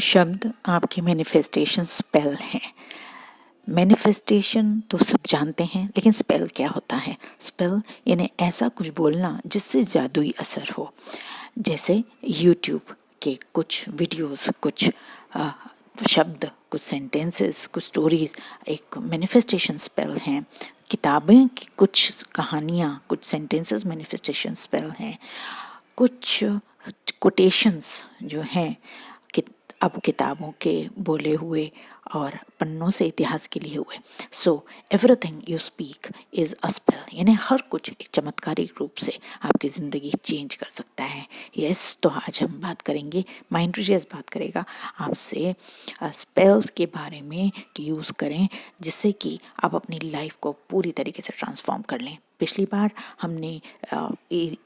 शब्द आपके manifestation spell हैं। मैनिफेस्टेशन तो सब जानते हैं, लेकिन स्पेल क्या होता है? स्पेल यानी ऐसा कुछ बोलना जिससे जादुई असर हो। जैसे यूट्यूब के कुछ वीडियोस, कुछ शब्द, कुछ सेंटेंसेस, कुछ स्टोरीज एक मैनिफेस्टेशन स्पेल हैं। किताबें की कुछ कहानियाँ, कुछ सेंटेंसेस मैनिफेस्टेशन स्पेल हैं। कुछ कोटेशंस जो हैं अब किताबों के बोले हुए और पन्नों से इतिहास के लिए हुए। So everything you speak is a spell, यानी हर कुछ एक चमत्कारिक रूप से आपकी ज़िंदगी चेंज कर सकता है। यस, तो आज हम बात करेंगे, माइंड रीजर्स बात करेगा आपसे स्पेल्स के बारे में कि यूज़ करें जिससे कि आप अपनी लाइफ को पूरी तरीके से ट्रांसफॉर्म कर लें। पिछली बार हमने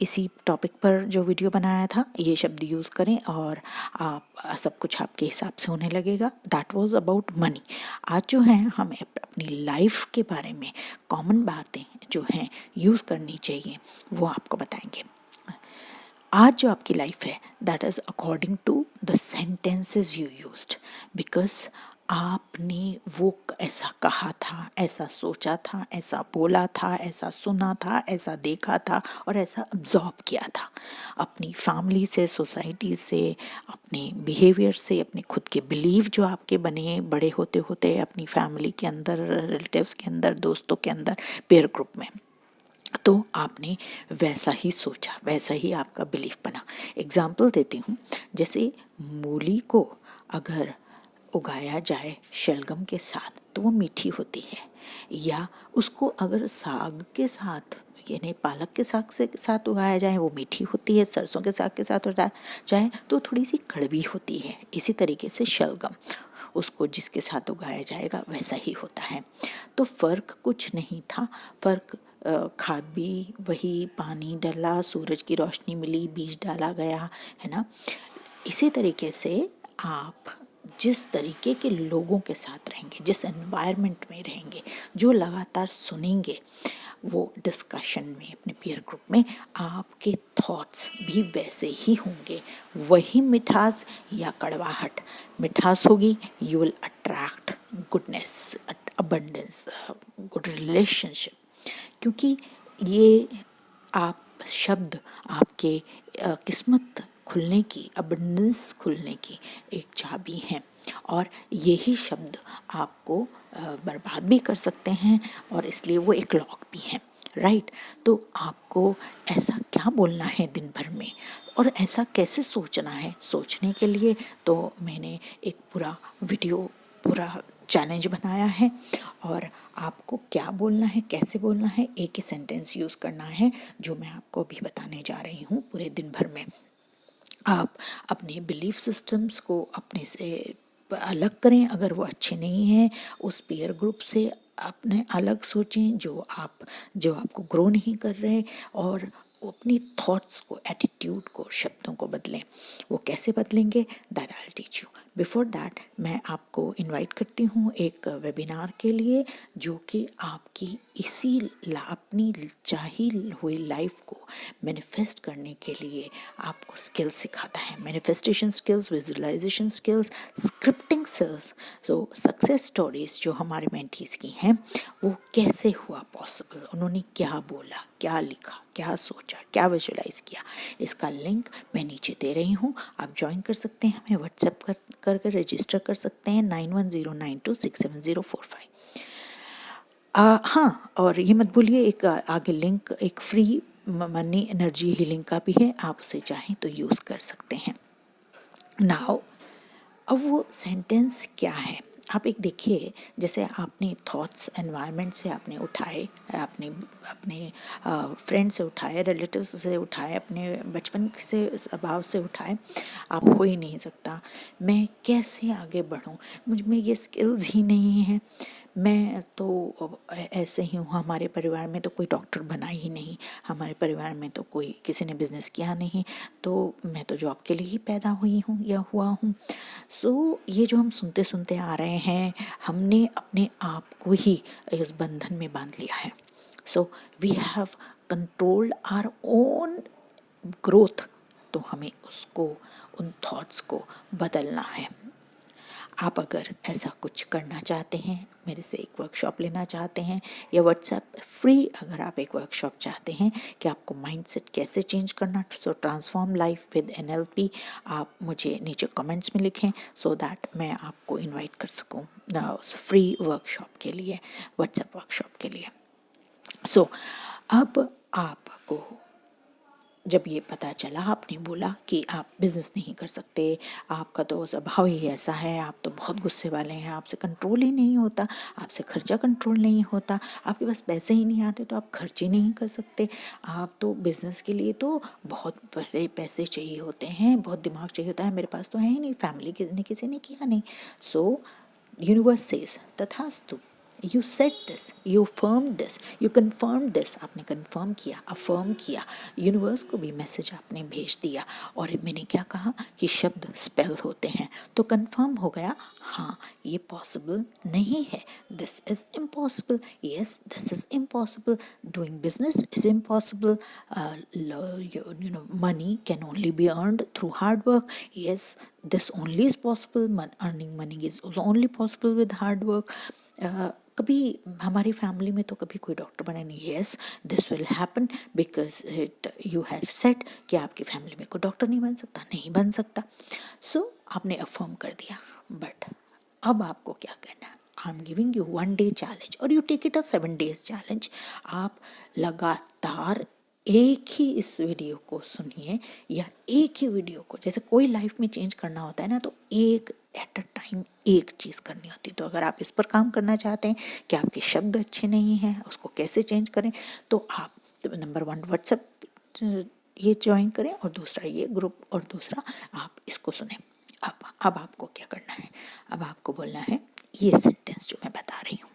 इसी टॉपिक पर जो वीडियो बनाया था, ये शब्द यूज़ करें और आप सब कुछ आपके हिसाब से होने लगेगा। That was about money. आज जो है हमें अपनी लाइफ के बारे में कॉमन बातें जो हैं यूज़ करनी चाहिए वो आपको बताएंगे। आज जो आपकी लाइफ है that is according to the sentences you used, because आपने वो ऐसा कहा था, ऐसा सोचा था, ऐसा बोला था, ऐसा सुना था, ऐसा देखा था और ऐसा अब्जॉर्ब किया था अपनी फैमिली से, सोसाइटी से, अपने बिहेवियर से, अपने खुद के बिलीव जो आपके बने बड़े होते होते अपनी फैमिली के अंदर, रिलेटिव्स के अंदर, दोस्तों के अंदर, पेयर ग्रुप में। तो आपने वैसा ही सोचा, वैसा ही आपका बिलीफ बना। एग्जाम्पल देती हूँ, जैसे मूली को अगर उगाया जाए शलगम के साथ तो वो मीठी होती है, या उसको अगर साग के साथ यानी पालक के साग से साथ उगाया जाए वो मीठी होती है, सरसों के साग के साथ उगाया जाए तो थोड़ी सी कड़वी होती है। इसी तरीके से शलगम, उसको जिसके साथ उगाया जाएगा वैसा ही होता है। तो फ़र्क कुछ नहीं था, फ़र्क खाद भी वही, पानी डाला, सूरज की रोशनी मिली, बीज डाला गया, है ना। इसी तरीके से आप जिस तरीके के लोगों के साथ रहेंगे, जिस एनवायरनमेंट में रहेंगे, जो लगातार सुनेंगे, वो डिस्कशन में अपने पीयर ग्रुप में आपके थॉट्स भी वैसे ही होंगे। वही मिठास या कड़वाहट, मिठास होगी, you will attract goodness, abundance, good relationship, क्योंकि ये आप शब्द आपके किस्मत खुलने की, अबंडेंस खुलने की एक चाबी हैं। और यही शब्द आपको बर्बाद भी कर सकते हैं और इसलिए वो एक लॉक भी हैं, राइट। तो आपको ऐसा क्या बोलना है दिन भर में और ऐसा कैसे सोचना है, सोचने के लिए तो मैंने एक पूरा वीडियो, पूरा चैलेंज बनाया है। और आपको क्या बोलना है, कैसे बोलना है, एक ही सेंटेंस यूज़ करना है जो मैं आपको अभी बताने जा रही हूँ। पूरे दिन भर में आप अपने बिलीफ सिस्टम्स को अपने से अलग करें, अगर वो अच्छे नहीं हैं उस पीयर ग्रुप से अपने अलग सोचें जो आपको ग्रो नहीं कर रहे, और अपनी थॉट्स को, एटीट्यूड को, शब्दों को बदलें। वो कैसे बदलेंगे, that I will teach you. Before that मैं आपको इनवाइट करती हूँ एक वेबिनार के लिए जो कि आपकी अपनी चाही हुई लाइफ को मैनिफेस्ट करने के लिए आपको स्किल्स सिखाता है। Manifestation skills, visualisation skills, scripting skills. तो सक्सेस स्टोरीज जो हमारे मेंटीज की हैं वो कैसे हुआ पॉसिबल, उन्होंने क्या बोला, क्या लिखा, क्या सोचा, क्या विजुअलाइज किया, इसका लिंक मैं नीचे दे रही हूँ। आप ज्वाइन कर सकते हैं, हमें व्हाट्सएप कर रजिस्टर कर सकते हैं 9109267045। हाँ, और ये मत भूलिए एक आगे लिंक, एक फ्री मनी एनर्जी हीलिंग का भी है, आप उसे चाहें तो यूज़ कर सकते हैं। नाउ अब वो सेंटेंस क्या है, आप एक देखिए, जैसे आपने थॉट्स एनवायरनमेंट से आपने उठाए, आपने अपने फ्रेंड से उठाए, रिलेटिव्स से उठाए, अपने बचपन से स्वभाव से उठाए। आप हो ही नहीं सकता, मैं कैसे आगे बढ़ूं, मुझ में ये स्किल्स ही नहीं है, मैं तो ऐसे ही हूँ, हमारे परिवार में तो कोई डॉक्टर बना ही नहीं, हमारे परिवार में तो कोई किसी ने बिजनेस किया नहीं, तो मैं तो जॉब के लिए ही पैदा हुई हूँ या हुआ हूँ। सो ये जो हम सुनते सुनते आ रहे हैं, हमने अपने आप को ही इस बंधन में बांध लिया है। So we have controlled our own growth, तो हमें उसको, उन थॉट्स को बदलना है। आप अगर ऐसा कुछ करना चाहते हैं, मेरे से एक वर्कशॉप लेना चाहते हैं, या व्हाट्सएप फ्री अगर आप एक वर्कशॉप चाहते हैं कि आपको माइंडसेट कैसे चेंज करना, सो ट्रांसफॉर्म लाइफ विद NLP, आप मुझे नीचे कमेंट्स में लिखें सो दैट मैं आपको इनवाइट कर सकूं उस फ्री वर्कशॉप के लिए, व्हाट्सएप वर्कशॉप के लिए। सो अब आपको जब ये पता चला, आपने बोला कि आप बिज़नेस नहीं कर सकते, आपका तो स्वभाव ही ऐसा है, आप तो बहुत गुस्से वाले हैं, आपसे कंट्रोल ही नहीं होता, आपसे खर्चा कंट्रोल नहीं होता, आपके पास पैसे ही नहीं आते तो आप खर्च ही नहीं कर सकते, आप तो बिज़नेस के लिए तो बहुत बड़े पैसे चाहिए होते हैं, बहुत दिमाग चाहिए होता है, मेरे पास तो है ही नहीं, फैमिली ने किसी ने किया नहीं। सो यूनिवर्स सेज तथास्तु, you set this, you firm this, you confirm this, आपने कन्फर्म किया, अफर्म किया, यूनिवर्स को भी मैसेज आपने भेज दिया। और मैंने क्या कहा कि शब्द स्पेल होते हैं, तो कन्फर्म हो गया, हाँ ये पॉसिबल नहीं है, this is impossible, yes this is impossible, doing business is impossible, money can only be earned through hard work, yes this only is possible, earning money is only possible with hard work। कभी हमारी family में तो कभी कोई doctor बने नहीं, yes this will happen because it you have set कि आपकी फैमिली में कोई डॉक्टर नहीं बन सकता, नहीं बन सकता। सो आपने अफर्म कर दिया, बट अब आपको क्या करना है, I am giving you 1 day challenge और you take it a 7 days challenge. आप लगातार एक ही इस वीडियो को सुनिए, या एक ही वीडियो को, जैसे कोई लाइफ में चेंज करना होता है ना, तो एक एट अ टाइम एक चीज़ करनी होती है। तो अगर आप इस पर काम करना चाहते हैं कि आपके शब्द अच्छे नहीं हैं, उसको कैसे चेंज करें, तो आप नंबर 1 व्हाट्सएप ये ज्वाइन करें, और दूसरा ये ग्रुप, और दूसरा आप इसको सुने। अब आपको क्या करना है, अब आपको बोलना है ये सेंटेंस जो मैं बता रही हूँ,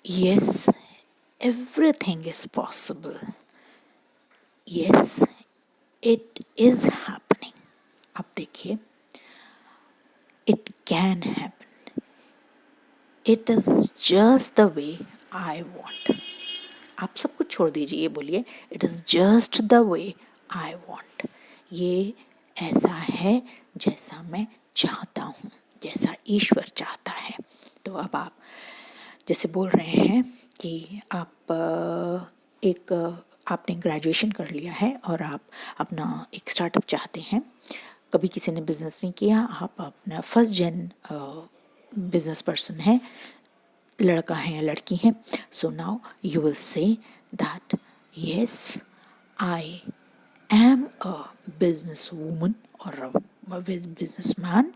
yes everything is possible, yes it is happening। अब देखिए, it can happen, it is just the way I want। आप सब कुछ छोड़ दीजिए, ये बोलिए it is just the way I want, ये ऐसा है जैसा मैं चाहता हूँ, जैसा ईश्वर चाहता है। तो अब आप जैसे बोल रहे हैं कि आप आपने ग्रेजुएशन कर लिया है और आप अपना एक स्टार्टअप चाहते हैं, कभी किसी ने बिजनेस नहीं किया, आप अपना फर्स्ट जेन बिजनेस पर्सन है, लड़का है या लड़की है। So now you will say that yes I am a business woman और a business man,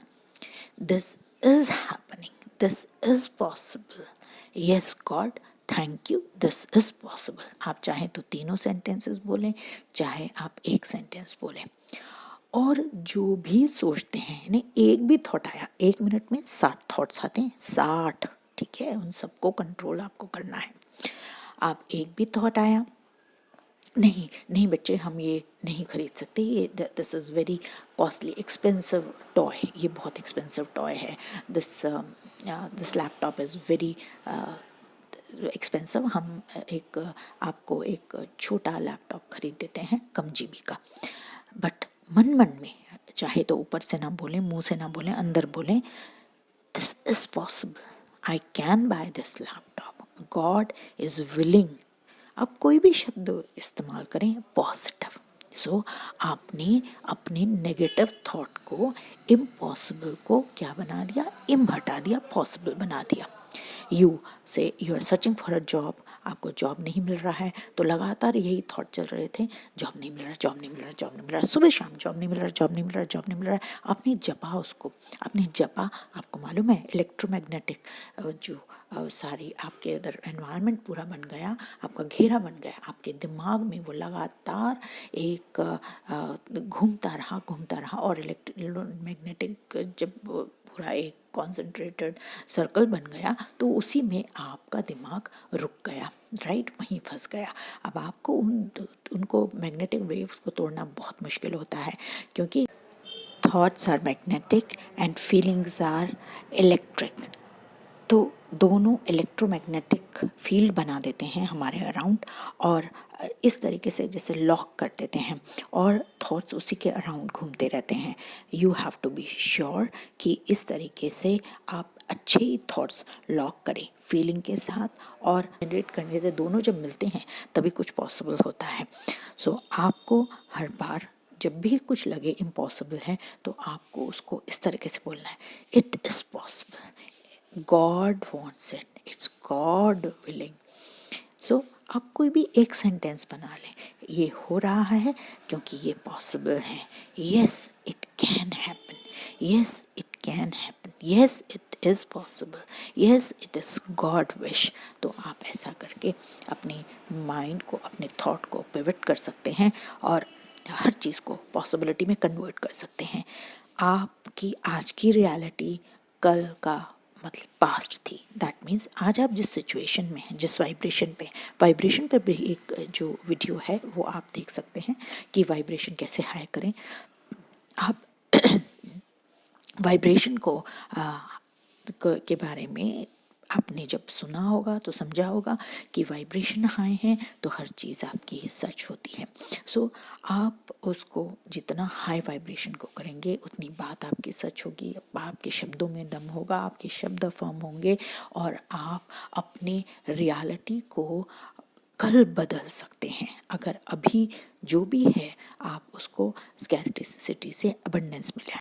this is happening, this is possible, yes God thank you, this is possible. आप चाहें तो तीनों सेंटेंसेस बोलें, चाहे आप एक सेंटेंस बोलें, और जो भी सोचते हैं, यानी एक भी थॉट आया, 1 मिनट में 60 थॉट्स आते हैं, 60, ठीक है, उन सबको कंट्रोल आपको करना है। आप एक भी थॉट आया, नहीं नहीं बच्चे हम ये नहीं खरीद सकते, ये this is very costly expensive toy, ये बहुत एक्सपेंसिव टॉय है, this laptop is very expensive, हम आपको एक छोटा लैपटॉप खरीद देते हैं कम जीबी का। बट मन मन में, चाहे तो ऊपर से ना बोलें, मुंह से ना बोलें, अंदर बोलें, this is possible, I can by this laptop, God is willing. अब कोई भी शब्द इस्तेमाल करें पॉजिटिव। सो आपने अपने नेगेटिव थॉट को, इम्पॉसिबल को क्या बना दिया, इम हटा दिया, पॉसिबल बना दिया। You say you are searching for a job, आपको जॉब नहीं मिल रहा है, तो लगातार यही थॉट चल रहे थे, जॉब नहीं मिल रहा, जॉब नहीं मिल रहा, जॉब नहीं मिल रहा, सुबह शाम जॉब नहीं मिल रहा, जॉब नहीं मिल रहा, जॉब नहीं मिल रहा। आपने जपा उसको, आपने जपा, आपको मालूम है इलेक्ट्रोमैग्नेटिक जो सारी आपके इधर एनवायरनमेंट पूरा बन गया, आपका घेरा बन गया, आपके दिमाग में वो लगातार एक घूमता रहा, और इलेक्ट्रोमैग्नेटिक जब पूरा एक कॉन्सेंट्रेटेड सर्कल बन गया, तो उसी में आपका दिमाग रुक गया, राइट, वहीं फंस गया। अब आपको उनको मैग्नेटिक वेव्स को तोड़ना बहुत मुश्किल होता है, क्योंकि thoughts are magnetic and feelings are electric. तो दोनों इलेक्ट्रोमैग्नेटिक फील्ड बना देते हैं हमारे अराउंड और इस तरीके से जैसे लॉक कर देते हैं और थॉट्स उसी के अराउंड घूमते रहते हैं। You have to be sure कि इस तरीके से आप अच्छे ही थॉट्स लॉक करें फीलिंग के साथ और जनरेट करने से दोनों जब मिलते हैं तभी कुछ पॉसिबल होता है। सो आपको हर बार जब भी कुछ लगे इम्पॉसिबल है तो आपको उसको इस तरीके से बोलना है, it is possible, God wants it, it's God willing. So आप कोई भी एक सेंटेंस बना लें, ये हो रहा है क्योंकि ये पॉसिबल है, yes it can happen, yes it can happen, yes it is possible, yes it is God wish. तो आप ऐसा करके अपने माइंड को, अपने थॉट को पिवट कर सकते हैं और हर चीज़ को पॉसिबिलिटी में कन्वर्ट कर सकते हैं। आपकी आज की रियलिटी कल का मतलब पास्ट थी। दैट मीन्स आज आप जिस सिचुएशन में हैं, जिस वाइब्रेशन पर भी एक जो वीडियो है वो आप देख सकते हैं कि वाइब्रेशन कैसे हाई करें। आप वाइब्रेशन के बारे में आपने जब सुना होगा तो समझा होगा कि वाइब्रेशन हाई है तो हर चीज़ आपकी सच होती है। सो आप उसको जितना हाई वाइब्रेशन को करेंगे उतनी बात आपकी सच होगी, आपके शब्दों में दम होगा, आपके शब्द फर्म होंगे और आप अपने रियलिटी को कल बदल सकते हैं। अगर अभी जो भी है आप उसको स्कैर्सिटी से अबंडेंस में ले